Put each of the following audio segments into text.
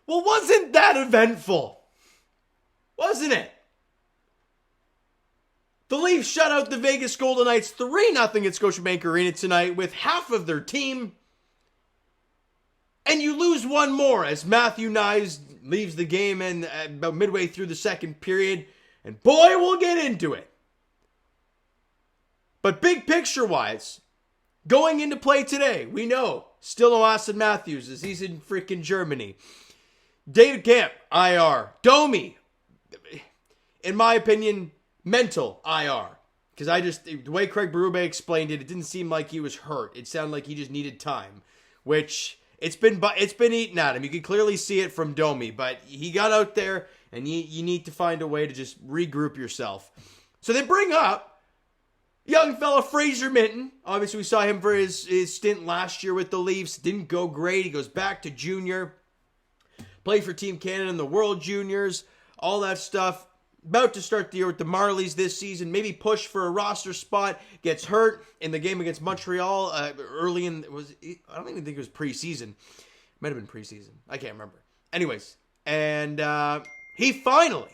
Well, wasn't that eventful? Wasn't it? The Leafs shut out the Vegas Golden Knights 3-0 at Scotiabank Arena tonight with half of their team. And you lose one more as Matthew Knies leaves the game and about midway through the second period. And boy, we'll get into it. But big picture-wise, going into play today, we know still no Austin Matthews as he's in freaking Germany. David Camp, IR. Domi, in my opinion, mental IR. Because the way Craig Berube explained it, it didn't seem like he was hurt. It sounded like he just needed time, which it's been eating at him. You can clearly see it from Domi, but he got out there, and you need to find a way to just regroup yourself. So they bring up young fella Fraser Minton. Obviously, we saw him for his stint last year with the Leafs. Didn't go great. He goes back to junior. Played for Team Canada in the World Juniors. All that stuff. About to start the year with the Marlies this season. Maybe push for a roster spot. Gets hurt in the game against Montreal early in... I don't even think it was preseason. Might have been preseason. I can't remember. Anyways. And he finally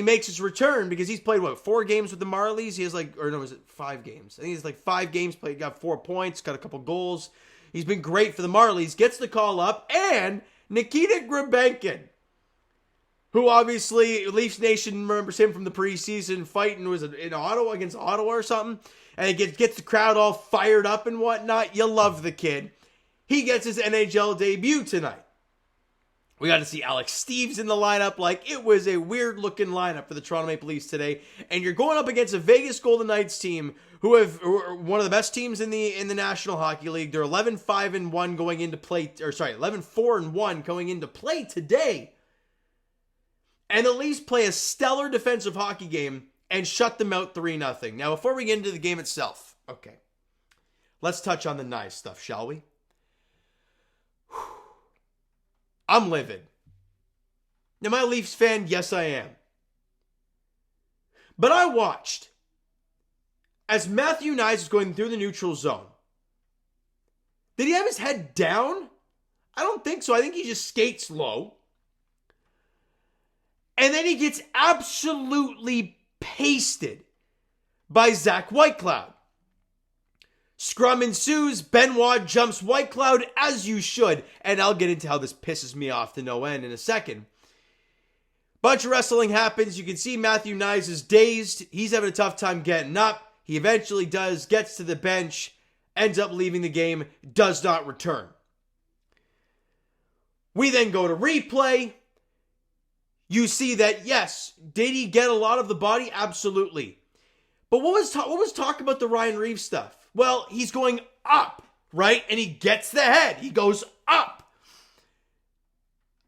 makes his return because he's played, 4 games with the Marlies? He has was it 5 games? I think he's 5 games played, got 4 points, got a couple goals. He's been great for the Marlies. Gets the call up, and Nikita Grabenkin, who obviously Leafs Nation remembers him from the preseason fighting, was in Ottawa against Ottawa or something, and it gets the crowd all fired up and whatnot. You love the kid. He gets his NHL debut tonight. We got to see Alex Steeves in the lineup. It was a weird-looking lineup for the Toronto Maple Leafs today. And you're going up against a Vegas Golden Knights team who are one of the best teams in the National Hockey League. They're 11-5-1 going into play, 11-4-1 going into play today. And the Leafs play a stellar defensive hockey game and shut them out 3-0. Now, before we get into the game itself, okay, let's touch on the Knies stuff, shall we? I'm livid. Am I a Leafs fan? Yes, I am. But I watched as Matthew Knies was going through the neutral zone. Did he have his head down? I don't think so. I think he just skates low. And then he gets absolutely pasted by Zach Whitecloud. Scrum ensues. Benoit jumps Whitecloud as you should. And I'll get into how this pisses me off to no end in a second. Bunch of wrestling happens. You can see Matthew Knies is dazed. He's having a tough time getting up. He eventually does. Gets to the bench. Ends up leaving the game. Does not return. We then go to replay. You see that, yes, did he get a lot of the body? Absolutely. But what was talk about the Ryan Reeves stuff? Well, he's going up, right? And he gets the head. He goes up.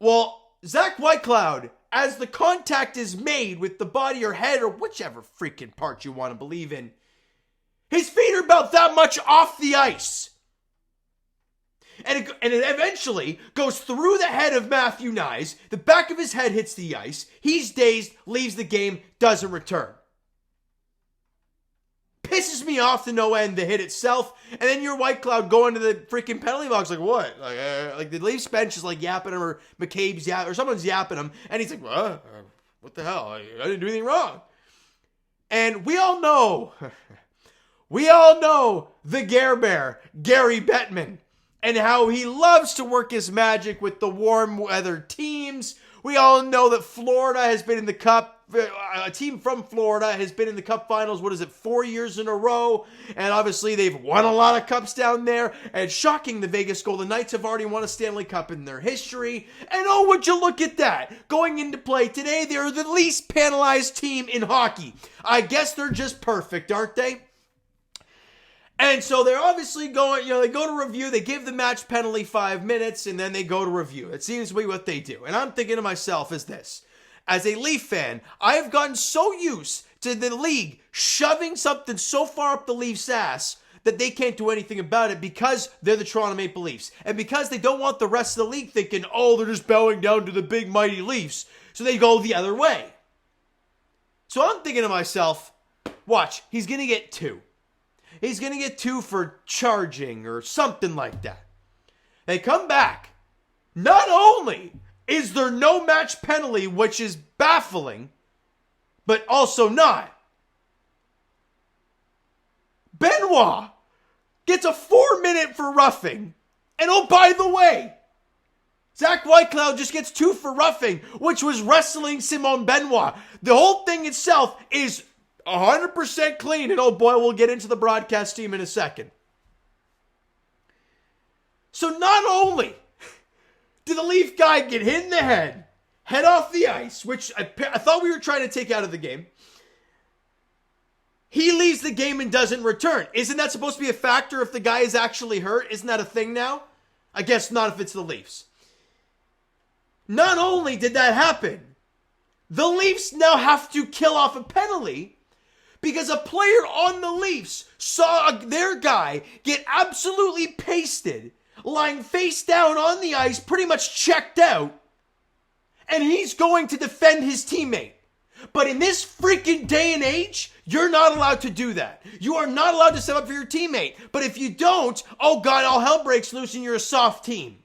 Well, Zach Whitecloud, as the contact is made with the body or head or whichever freaking part you want to believe in, his feet are about that much off the ice. And it eventually goes through the head of Matthew Knies. The back of his head hits the ice. He's dazed, leaves the game, doesn't return. Pisses me off to no end, the hit itself. And then your Whitecloud going to the freaking penalty box like, what? Like the Leafs bench is yapping him, or McCabe's yapping, or someone's yapping him. And he's like, what the hell? I didn't do anything wrong. And we all know the Gare Bear, Gary Bettman, and how he loves to work his magic with the warm weather teams. We all know that Florida has been in the Cup. A team from Florida has been in the Cup Finals, 4 years in a row? And obviously they've won a lot of cups down there. And shocking, the Vegas Golden Knights have already won a Stanley Cup in their history. And oh, would you look at that. Going into play today, they're the least penalized team in hockey. I guess they're just perfect, aren't they? And so they're obviously going, they go to review, they give the match penalty 5 minutes, and then they go to review. It seems to be what they do. And I'm thinking to myself is this. As a Leaf fan, I have gotten so used to the league shoving something so far up the Leafs' ass that they can't do anything about it because they're the Toronto Maple Leafs. And because they don't want the rest of the league thinking, oh, they're just bowing down to the big mighty Leafs. So they go the other way. So I'm thinking to myself, watch, he's going to get 2. He's going to get 2 for charging or something like that. They come back. Not only is there no match penalty, which is baffling, but also not. Benoit gets a 4-minute for roughing. And oh, by the way, Zach Whitecloud just gets 2 for roughing, which was wrestling Simon Benoit. The whole thing itself is 100% clean. And oh boy, we'll get into the broadcast team in a second. So not only did the Leaf guy get hit in the head off the ice, which I thought we were trying to take out of the game. He leaves the game and doesn't return. Isn't that supposed to be a factor if the guy is actually hurt? Isn't that a thing now? I guess not if it's the Leafs. Not only did that happen, the Leafs now have to kill off a penalty because a player on the Leafs saw their guy get absolutely pasted, lying face down on the ice, pretty much checked out, and he's going to defend his teammate. But in this freaking day and age, you're not allowed to do that. You are not allowed to step up for your teammate. But if you don't, oh God, all hell breaks loose and you're a soft team.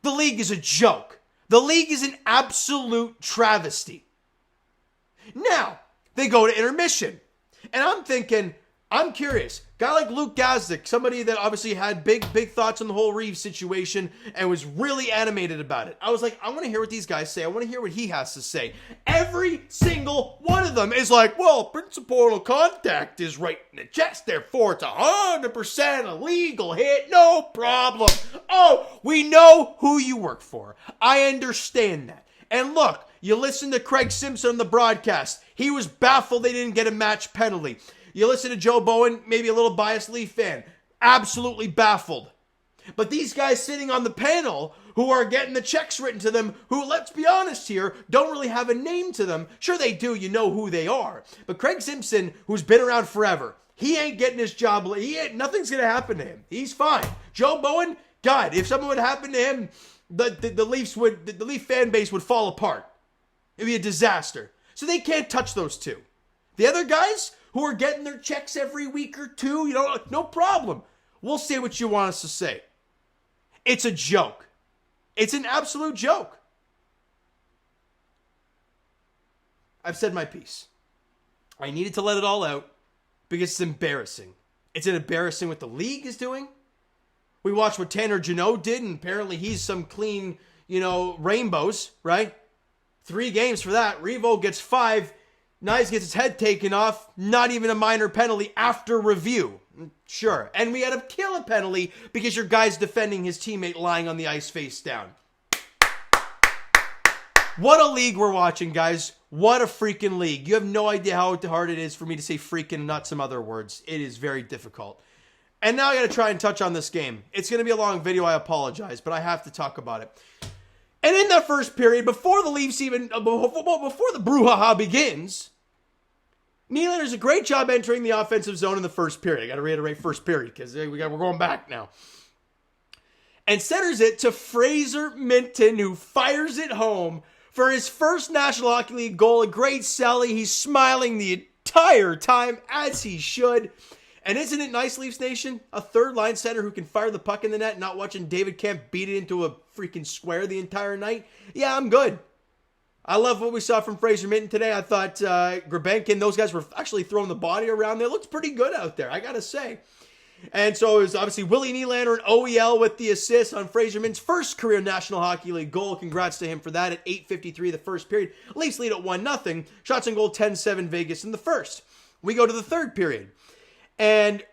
The league is a joke. The league is an absolute travesty. Now, they go to intermission. And I'm thinking, I'm curious. Guy like Luke Gazdic, somebody that obviously had big thoughts on the whole Reeves situation and was really animated about it. I was like, I want to hear what these guys say. I want to hear what he has to say. Every single one of them is like, well, principal contact is right in the chest. Therefore, it's 100% a legal hit. No problem. Oh, we know who you work for. I understand that. And look, you listen to Craig Simpson on the broadcast. He was baffled they didn't get a match penalty. You listen to Joe Bowen, maybe a little biased Leaf fan. Absolutely baffled. But these guys sitting on the panel who are getting the checks written to them, who, let's be honest here, don't really have a name to them. Sure they do, you know who they are. But Craig Simpson, who's been around forever, he ain't getting his job. Nothing's going to happen to him. He's fine. Joe Bowen, God, if something would happen to him, the Leaf fan base would fall apart. It'd be a disaster. So they can't touch those two. The other guys who are getting their checks every week or two, no problem. We'll say what you want us to say. It's a joke. It's an absolute joke. I've said my piece. I needed to let it all out because it's embarrassing. It's embarrassing what the league is doing. We watched what Tanner Jeannot did, and apparently he's some clean, rainbows, right? 3 games for that. Revo gets 5. Knies gets his head taken off. Not even a minor penalty after review. Sure. And we had to kill a penalty because your guy's defending his teammate lying on the ice face down. What a league we're watching, guys. What a freaking league. You have no idea how hard it is for me to say freaking and not some other words. It is very difficult. And now I got to try and touch on this game. It's going to be a long video. I apologize, but I have to talk about it. And in that first period, before the Leafs even, before the brouhaha begins, Nylander does a great job entering the offensive zone in the first period. I got to reiterate first period because we're going back now. And centers it to Fraser Minton, who fires it home for his first National Hockey League goal. A great sally. He's smiling the entire time, as he should. And isn't it nice, Leafs Nation? A third-line center who can fire the puck in the net, not watching David Kemp beat it into a freaking square the entire night? Yeah, I'm good. I love what we saw from Fraser Minton today. I thought Grabenkin, those guys were actually throwing the body around there. It looks pretty good out there, I got to say. And so it was obviously Willie Nylander and OEL with the assist on Fraser Minton's first career National Hockey League goal. Congrats to him for that at 8:53 the first period. Leafs lead at 1-0. Shots on goal 10-7 Vegas in the first. We go to the third period. And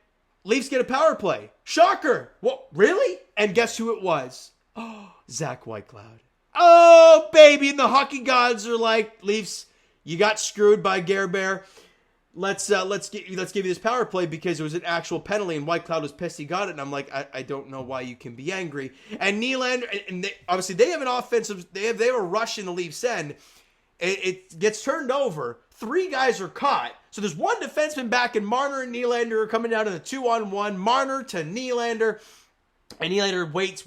Leafs get a power play. Shocker. What? Really? And guess who it was? Oh, Zach Whitecloud. Oh, baby. And the hockey gods are like, Leafs, you got screwed by Gerber. Let's give you this power play because it was an actual penalty and Whitecloud was pissed he got it. And I'm like, I don't know why you can be angry. And Nylander, and obviously they have an offensive, they have a rush in the Leafs end. It gets turned over. 3 guys are caught. So there's one defenseman back, and Marner and Nylander are coming down in the 2-on-1. Marner to Nylander. And Nylander waits,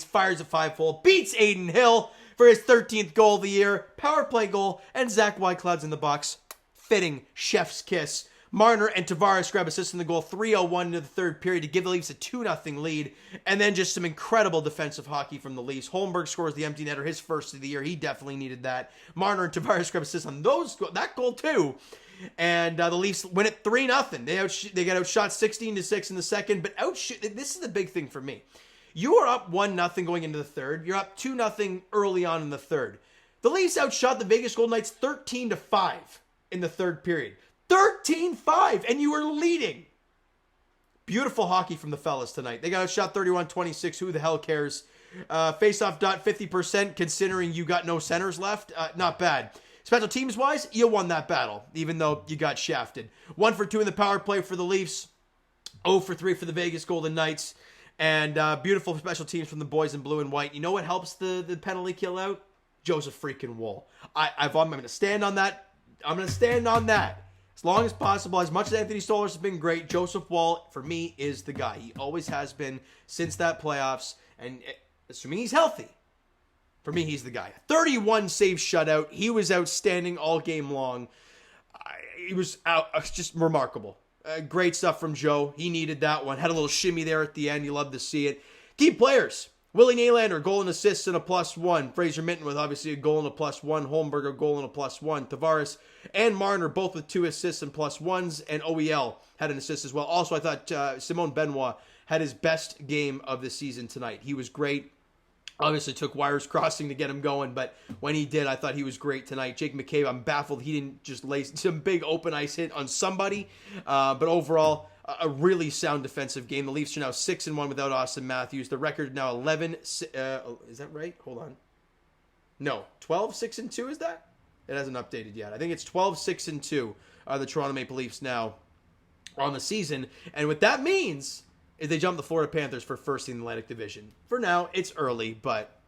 fires a 5-hole, beats Aiden Hill for his 13th goal of the year. Power play goal, and Zach Whitecloud's in the box. Fitting chef's kiss. Marner and Tavares grab assists in the goal, 3:01 into the third period to give the Leafs a 2-0 lead. And then just some incredible defensive hockey from the Leafs. Holmberg scores the empty netter, his first of the year. He definitely needed that. Marner and Tavares grab assists on that goal too. And the Leafs win it 3-0. They got outshot 16-6 in the second. But this is the big thing for me. You are up 1-0 going into the third. You're up 2-0 early on in the third. The Leafs outshot the Vegas Golden Knights 13-5 in the third period. 13-5, and you were leading. Beautiful hockey from the fellas tonight. They got outshot 31-26. Who the hell cares? Face-off dot 50%, considering you got no centers left. Not bad. Special teams-wise, you won that battle, even though you got shafted. 1 for 2 in the power play for the Leafs. 0 for 3 for the Vegas Golden Knights. And beautiful special teams from the boys in blue and white. You know what helps the penalty kill out? Joseph freaking Woll. I'm going to stand on that. I'm going to stand on that. As long as possible. As much as Anthony Stolarz has been great, Joseph Woll, for me, is the guy. He always has been since that playoffs. And assuming he's healthy, for me, he's the guy. 31 save shutout. He was outstanding all game long. He was just remarkable. Great stuff from Joe. He needed that one. Had a little shimmy there at the end. You love to see it. Key players. Willie Nylander, goal and assists and a +1. Fraser Minton with obviously a goal and a +1. Holmberg, a goal and a +1. Tavares and Marner both with 2 assists and +1s. And OEL had an assist as well. Also, I thought Simone Benoit had his best game of the season tonight. He was great. Obviously took wires crossing to get him going, but when he did, I thought he was great tonight. Jake McCabe, I'm baffled he didn't just lay some big open ice hit on somebody. But overall, a really sound defensive game. The Leafs are now 6-1 without Austin Matthews. The record now 11. Is that right? Hold on. No, 12-6-2 is that? It hasn't updated yet. I think it's 12-6-2 are the Toronto Maple Leafs now on the season. And what that means is they jump the Florida Panthers for first in the Atlantic Division. For now, it's early, but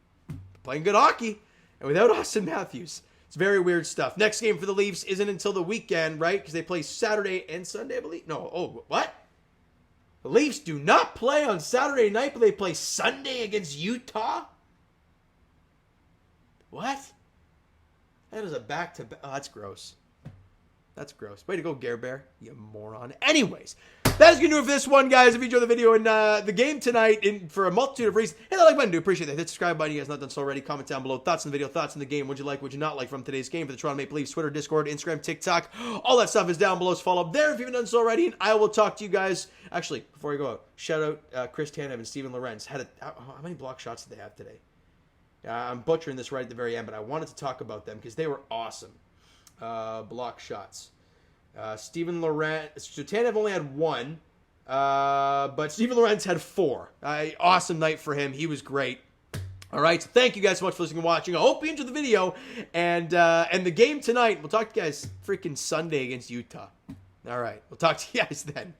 playing good hockey. And without Austin Matthews, it's very weird stuff. Next game for the Leafs isn't until the weekend, right? Because they play Saturday and Sunday, I believe. No, what? The Leafs do not play on Saturday night, but they play Sunday against Utah? What? That is a back-to-back. Oh, that's gross. That's gross. Way to go, Gare Bear, you moron. Anyways, that is going to do it for this one, guys. If you enjoyed the video and the game tonight, for a multitude of reasons, hit that like button. Do appreciate that. Hit the subscribe button. You guys not done so already. Comment down below. Thoughts on the video. Thoughts on the game. What'd you like? What'd you not like from today's game? For the Toronto Maple Leafs, Twitter, Discord, Instagram, TikTok. All that stuff is down below. So follow up there if you haven't done so already. And I will talk to you guys. Actually, before I go out, shout out Chris Tanev and Steven Lorenz. How many block shots did they have today? I'm butchering this right at the very end, but I wanted to talk about them because they were awesome. Block shots. Steven Lorenz. So Tanev only had 1. But Steven Lorenz had 4. Awesome night for him. He was great. All right. So thank you guys so much for listening and watching. I hope you enjoyed the video and the game tonight. We'll talk to you guys freaking Sunday against Utah. All right. We'll talk to you guys then.